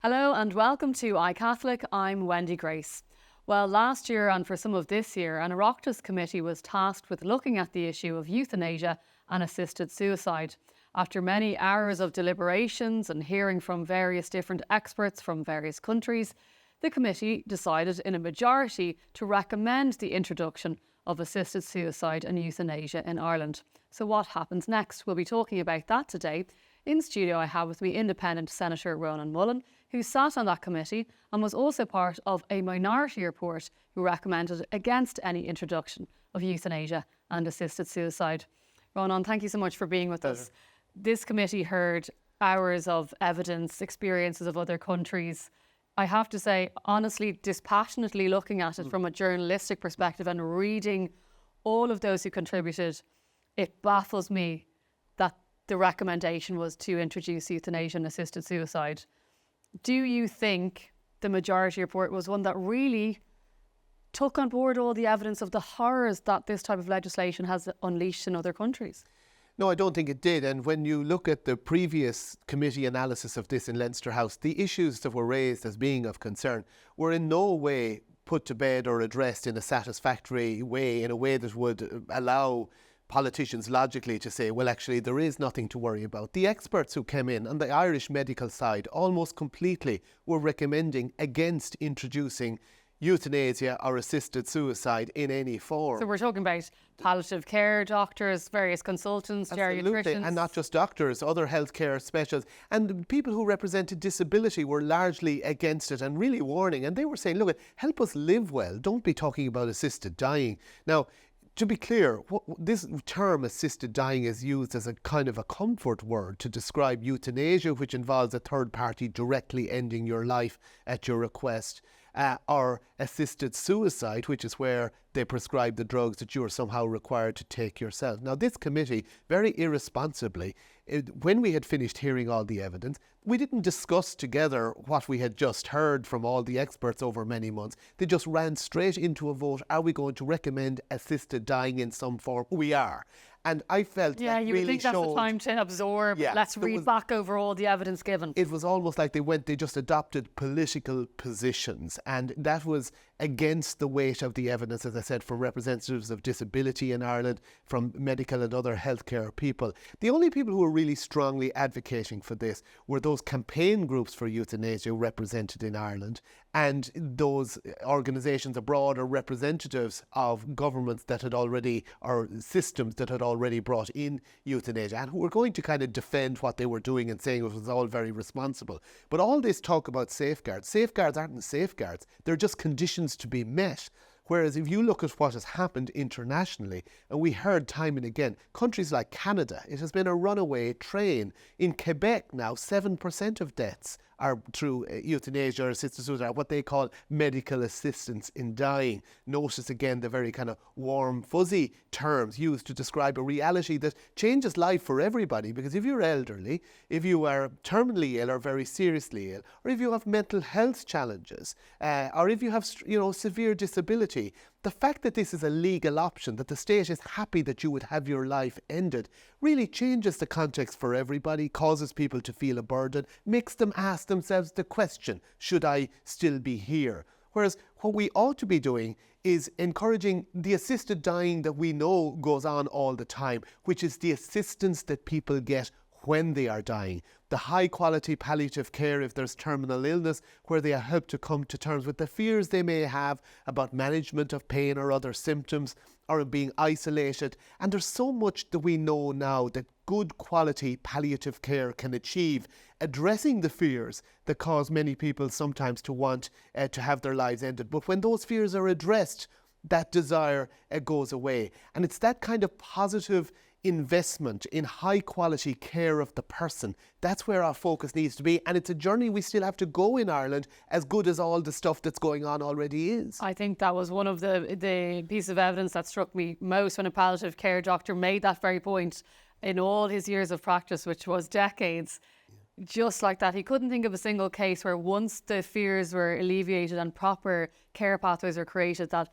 Hello and welcome to iCatholic. I'm Wendy Grace. Well, last year and for some of this year, an Oireachtas committee was tasked with looking at the issue of euthanasia and assisted suicide. After many hours of deliberations and hearing from various different experts from various countries, the committee decided in a majority to recommend the introduction of assisted suicide and euthanasia in Ireland. So what happens next? We'll be talking about that today. In studio I have with me Independent Senator Ronan Mullen, who sat on that committee and was also part of a minority report who recommended against any introduction of euthanasia and assisted suicide. Ronan, thank you so much for being with us. This committee heard hours of evidence, experiences of other countries. I have to say, honestly, dispassionately looking at it from a journalistic perspective and reading all of those who contributed, it baffles me that the recommendation was to introduce euthanasia and assisted suicide. Do you think the majority report was one that really took on board all the evidence of the horrors that this type of legislation has unleashed in other countries? No, I don't think it did. And when you look at the previous committee analysis of this in Leinster House, the issues that were raised as being of concern were in no way put to bed or addressed in a satisfactory way, in a way that would allow politicians logically to say, well, actually, there is nothing to worry about. The experts who came in on the Irish medical side almost completely were recommending against introducing euthanasia or assisted suicide in any form. So we're talking about palliative care doctors, various consultants, Absolutely. geriatricians. And not just doctors, other healthcare specialists. And people who represented disability were largely against it and really warning. And they were saying, look, help us live well. Don't be talking about assisted dying. Now, to be clear, this term assisted dying is used as a kind of a comfort word to describe euthanasia, which involves a third party directly ending your life at your request. Or assisted suicide, which is where they prescribe the drugs that you are somehow required to take yourself. Now, this committee, very irresponsibly, when we had finished hearing all the evidence, we didn't discuss together what we had just heard from all the experts over many months. They just ran straight into a vote. Are we going to recommend assisted dying in some form? We are. And I felt Yeah, that you really would think that's the showed, time to absorb. Yeah, Let's read back over all the evidence given. it was almost like they just adopted political positions, and that was against the weight of the evidence, as I said, from representatives of disability in Ireland, from medical and other healthcare people. The only people who were really strongly advocating for this were those campaign groups for euthanasia represented in Ireland, and those organisations abroad or representatives of governments that had already, or systems that had already brought in euthanasia, and who were going to kind of defend what they were doing and saying it was all very responsible. But all this talk about safeguards aren't safeguards, they're just conditions to be met. Whereas if you look at what has happened internationally, and we heard time and again, countries like Canada, it has been a runaway train. In Quebec now, 7% of deaths are through euthanasia or assisted suicide, what they call medical assistance in dying. Notice again the very kind of warm, fuzzy terms used to describe a reality that changes life for everybody. Because if you're elderly, if you are terminally ill or very seriously ill, or if you have mental health challenges, or if you have severe disability, the fact that this is a legal option, that the state is happy that you would have your life ended, really changes the context for everybody, causes people to feel a burden, makes them ask themselves the question, should I still be here? Whereas what we ought to be doing is encouraging the assisted dying that we know goes on all the time, which is the assistance that people get when they are dying. The high quality palliative care if there's terminal illness, where they are helped to come to terms with the fears they may have about management of pain or other symptoms, or being isolated. And there's so much that we know now that good quality palliative care can achieve, addressing the fears that cause many people sometimes to want to have their lives ended. But when those fears are addressed, that desire goes away. And it's that kind of positive investment in high quality care of the person. That's where our focus needs to be, and it's a journey we still have to go in Ireland, as good as all the stuff that's going on already is. I think that was one of the pieces of evidence that struck me most when a palliative care doctor made that very point in all his years of practice, which was decades. Just like that, he couldn't think of a single case where once the fears were alleviated and proper care pathways were created, that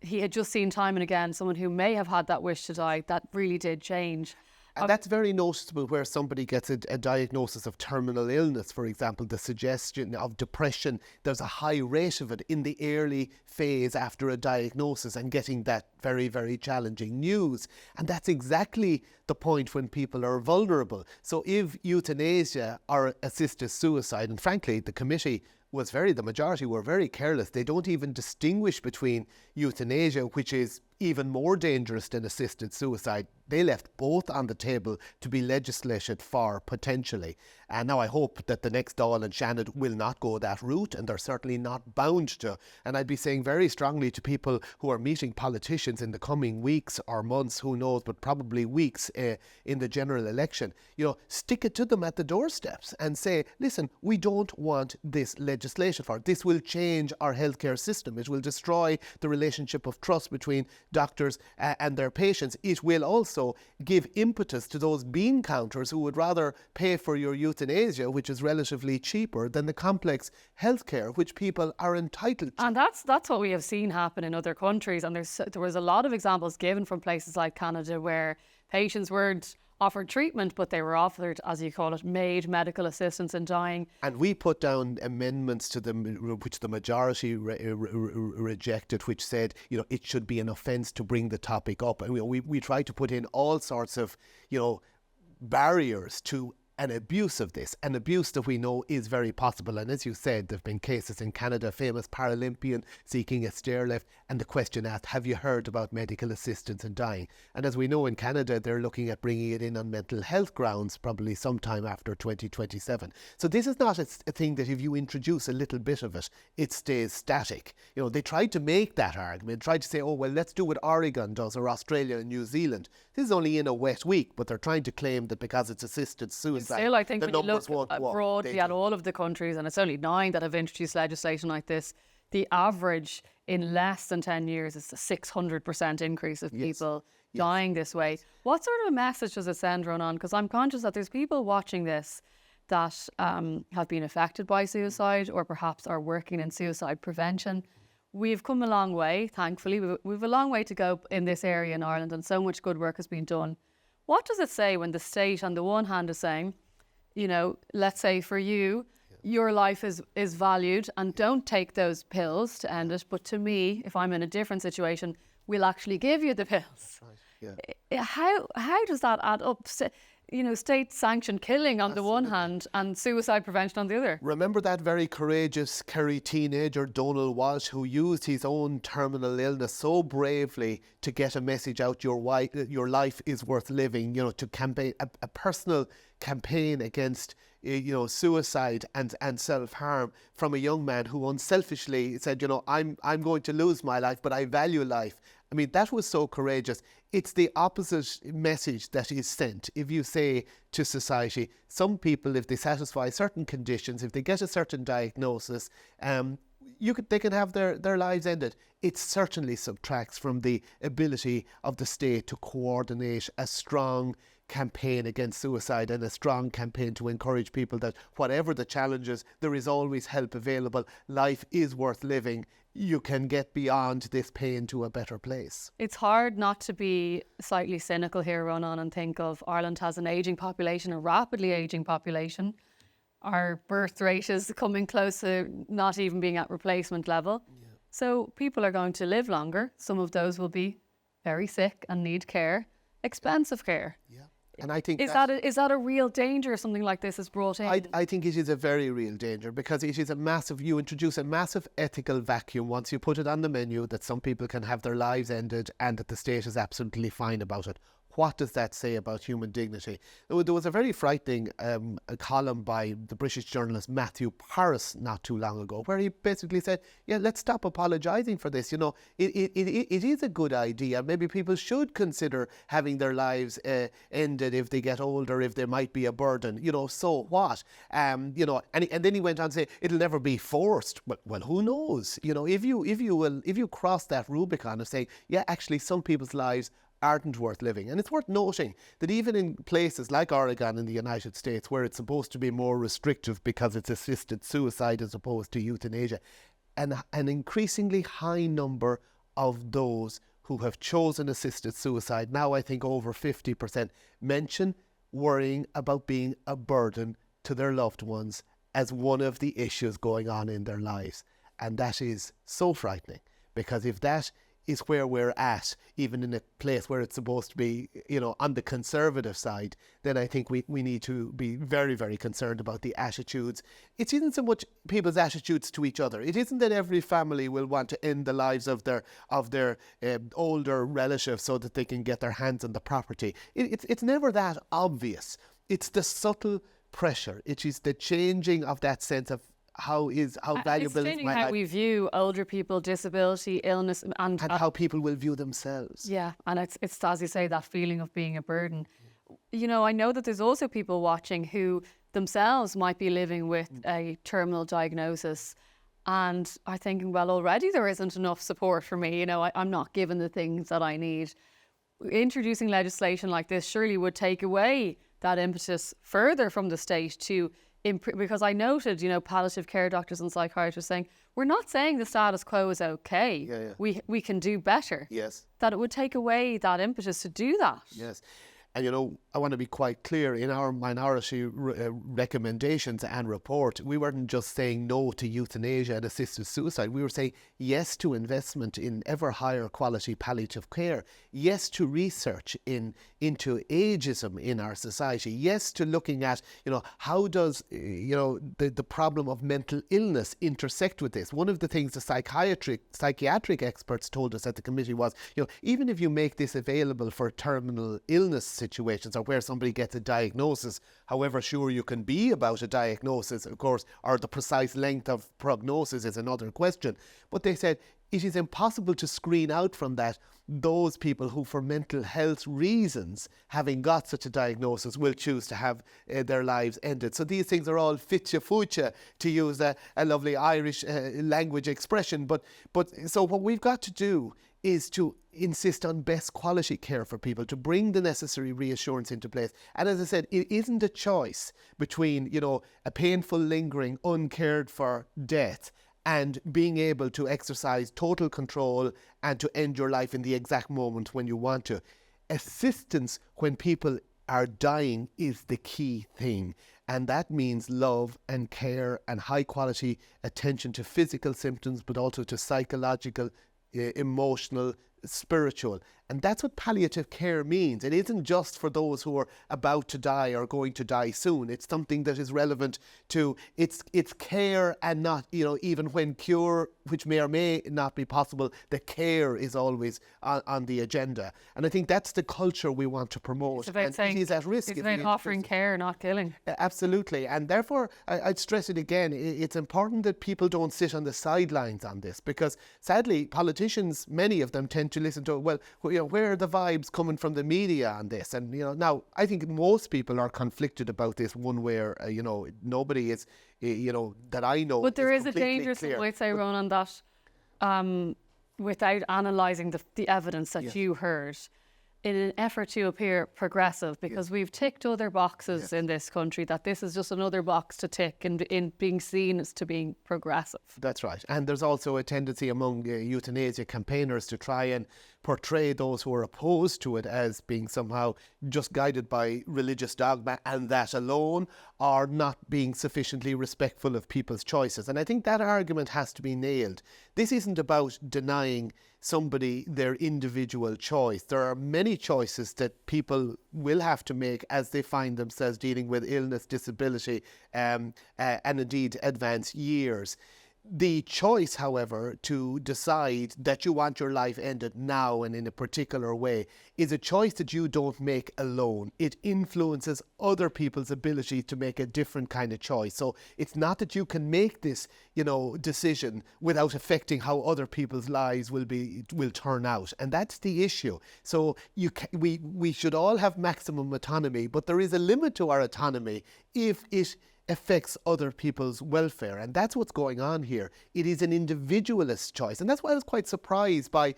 he had just seen time and again someone who may have had that wish to die that really did change. And that's very noticeable where somebody gets a diagnosis of terminal illness, for example, the suggestion of depression. There's a high rate of it in the early phase after a diagnosis and getting that very, very challenging news. And that's exactly the point when people are vulnerable. So if euthanasia or assisted suicide, and frankly, the majority were very careless. They don't even distinguish between euthanasia, which is even more dangerous than assisted suicide. They left both on the table to be legislated for potentially. And now I hope that the next Dáil and Seanad will not go that route, and they're certainly not bound to. And I'd be saying very strongly to people who are meeting politicians in the coming weeks or months, who knows, but probably weeks in the general election, stick it to them at the doorsteps and say, listen, we don't want this legislation for. This will change our healthcare system. It will destroy the relationship of trust between doctors and their patients. It will also give impetus to those bean counters who would rather pay for your euthanasia, which is relatively cheaper, than the complex healthcare which people are entitled to. And that's what we have seen happen in other countries. And there was a lot of examples given from places like Canada where patients weren't offered treatment, but they were offered, as you call it, made medical assistance in dying. And we put down amendments to them, which the majority rejected, which said, it should be an offence to bring the topic up. And we tried to put in all sorts of, barriers to an abuse of this, an abuse that we know is very possible. And as you said, there have been cases in Canada, famous Paralympian seeking a stair lift, and the question asked, have you heard about medical assistance in dying? And as we know, in Canada, they're looking at bringing it in on mental health grounds, probably sometime after 2027. So this is not a thing that if you introduce a little bit of it, it stays static. They tried to make that argument, tried to say, oh, well, let's do what Oregon does, or Australia and New Zealand. This is only in a wet week, but they're trying to claim that because it's assisted suicide, still, I think the when you numbers look won't walk. broadly at all of the countries, and it's only 9 that have introduced legislation like this, the average in less than 10 years is a 600% increase of people dying this way. What sort of a message does it send, Ronan? Because I'm conscious that there's people watching this that have been affected by suicide or perhaps are working in suicide prevention. We've come a long way, thankfully. We've a long way to go in this area in Ireland, and so much good work has been done. What does it say when the state, on the one hand, is saying, let's say for you, your life is valued and don't take those pills to end it, but to me, if I'm in a different situation, we'll actually give you the pills. Right. Yeah. How does that add up? State-sanctioned killing on the one hand and suicide prevention on the other. Remember that very courageous Kerry teenager, Donal Walsh, who used his own terminal illness so bravely to get a message out, your life is worth living, to campaign, a personal campaign against suicide and self-harm from a young man who unselfishly said, I'm going to lose my life, but I value life. I mean, that was so courageous. It's the opposite message that is sent. If you say to society, some people, if they satisfy certain conditions, if they get a certain diagnosis, they can have their lives ended. It certainly subtracts from the ability of the state to coordinate a strong campaign against suicide and a strong campaign to encourage people that whatever the challenges, there is always help available. Life is worth living. You can get beyond this pain to a better place. It's hard not to be slightly cynical here, Ronan, and think of Ireland has an ageing population, a rapidly ageing population. Our birth rate is coming close to not even being at replacement level. Yeah. So people are going to live longer. Some of those will be very sick and need care, expensive care. Yeah. And I think is that a real danger if something like this is brought in? I think it is a very real danger, because it is you introduce a massive ethical vacuum once you put it on the menu that some people can have their lives ended and that the state is absolutely fine about it. What does that say about human dignity? There was a very frightening a column by the British journalist Matthew Paris not too long ago, where he basically said, let's stop apologising for this. It is a good idea. Maybe people should consider having their lives ended if they get older, if there might be a burden. So what? And then he went on to say, it'll never be forced. Well, who knows? If you cross that Rubicon of saying, actually, some people's lives aren't worth living. And it's worth noting that even in places like Oregon in the United States, where it's supposed to be more restrictive because it's assisted suicide as opposed to euthanasia, an increasingly high number of those who have chosen assisted suicide, now I think over 50%, mention worrying about being a burden to their loved ones as one of the issues going on in their lives. And that is so frightening, because if that is where we're at, even in a place where it's supposed to be, on the conservative side, then I think we need to be very, very concerned about the attitudes. It isn't so much people's attitudes to each other. It isn't that every family will want to end the lives of their older relatives so that they can get their hands on the property. It's never that obvious. It's the subtle pressure. It is the changing of that sense of how valuable it's is changing my how life, we view older people, disability, illness, and how people will view themselves. yeah, and it's as you say, that feeling of being a burden. I know that there's also people watching who themselves might be living with a terminal diagnosis and are thinking, well, already there isn't enough support for me. I'm not given the things that I need. Introducing legislation like this surely would take away that impetus further from the state to because I noted, palliative care doctors and psychiatrists saying, we're not saying the status quo is okay. Yeah. We can do better. Yes. That it would take away that impetus to do that. Yes. And, I want to be quite clear, in our minority recommendations and report, we weren't just saying no to euthanasia and assisted suicide. We were saying yes to investment in ever higher quality palliative care, yes to research into ageism in our society, yes to looking at, how does, the problem of mental illness intersect with this. One of the things the psychiatric experts told us at the committee was, even if you make this available for terminal illness situations, or where somebody gets a diagnosis, however sure you can be about a diagnosis, of course, or the precise length of prognosis is another question. But they said it is impossible to screen out from that those people who, for mental health reasons, having got such a diagnosis, will choose to have their lives ended. So these things are all fitcha fucha, to use a lovely Irish language expression. But so what we've got to do is to insist on best quality care for people, to bring the necessary reassurance into place. And as I said, it isn't a choice between, a painful, lingering, uncared for death and being able to exercise total control and to end your life in the exact moment when you want to. Assistance when people are dying is the key thing. And that means love and care and high quality attention to physical symptoms, but also to psychological, emotional, spiritual. And that's what palliative care means. It isn't just for those who are about to die or going to die soon. It's something that is relevant to its care, and not, even when cure, which may or may not be possible, the care is always on the agenda. And I think that's the culture we want to promote. It's about and saying, it is at risk. It's about offering care, not killing. Absolutely. And therefore, I'd stress it again, it's important that people don't sit on the sidelines on this, because sadly, politicians, many of them, tend to listen to, well, where are the vibes coming from the media on this? And, now I think most people are conflicted about this one way or, nobody is, that I know. But there is a completely dangerous, clear. I'd say, Ronan, that without analysing the evidence that Yes. you heard, in an effort to appear progressive, because we've ticked other boxes in this country, that this is just another box to tick in being seen as to being progressive. That's right. And there's also a tendency among euthanasia campaigners to try and portray those who are opposed to it as being somehow just guided by religious dogma and that alone, or not being sufficiently respectful of people's choices. And I think that argument has to be nailed. This isn't about denying somebody their individual choice. There are many choices that people will have to make as they find themselves dealing with illness, disability, and indeed advanced years. The choice, however, to decide that you want your life ended now and in a particular way is a choice that you don't make alone. It influences other people's ability to make a different kind of choice. So it's not that you can make this, decision without affecting how other people's lives will turn out. And that's the issue. So we should all have maximum autonomy, but there is a limit to our autonomy if it affects other people's welfare. And that's what's going on here. It is an individualist choice. And that's why I was quite surprised by,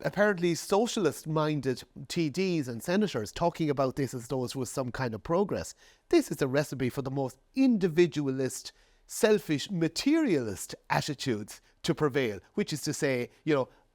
apparently socialist-minded TDs and senators talking about this as though it was some kind of progress. This is a recipe for the most individualist, selfish, materialist attitudes to prevail, which is to say,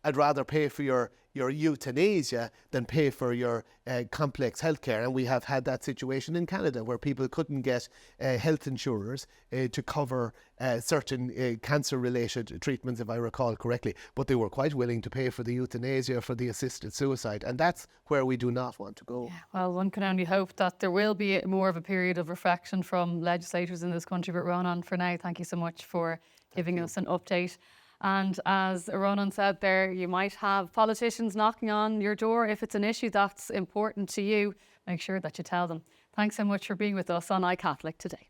I'd rather pay for your your euthanasia than pay for your complex healthcare. And we have had that situation in Canada where people couldn't get health insurers to cover certain cancer-related treatments, if I recall correctly, but they were quite willing to pay for the euthanasia, for the assisted suicide, and that's where we do not want to go. Yeah, well, one can only hope that there will be more of a period of reflection from legislators in this country. But Ronan, for now, thank you so much for giving us an update. And as Ronan said there, you might have politicians knocking on your door. If it's an issue that's important to you, make sure that you tell them. Thanks so much for being with us on iCatholic today.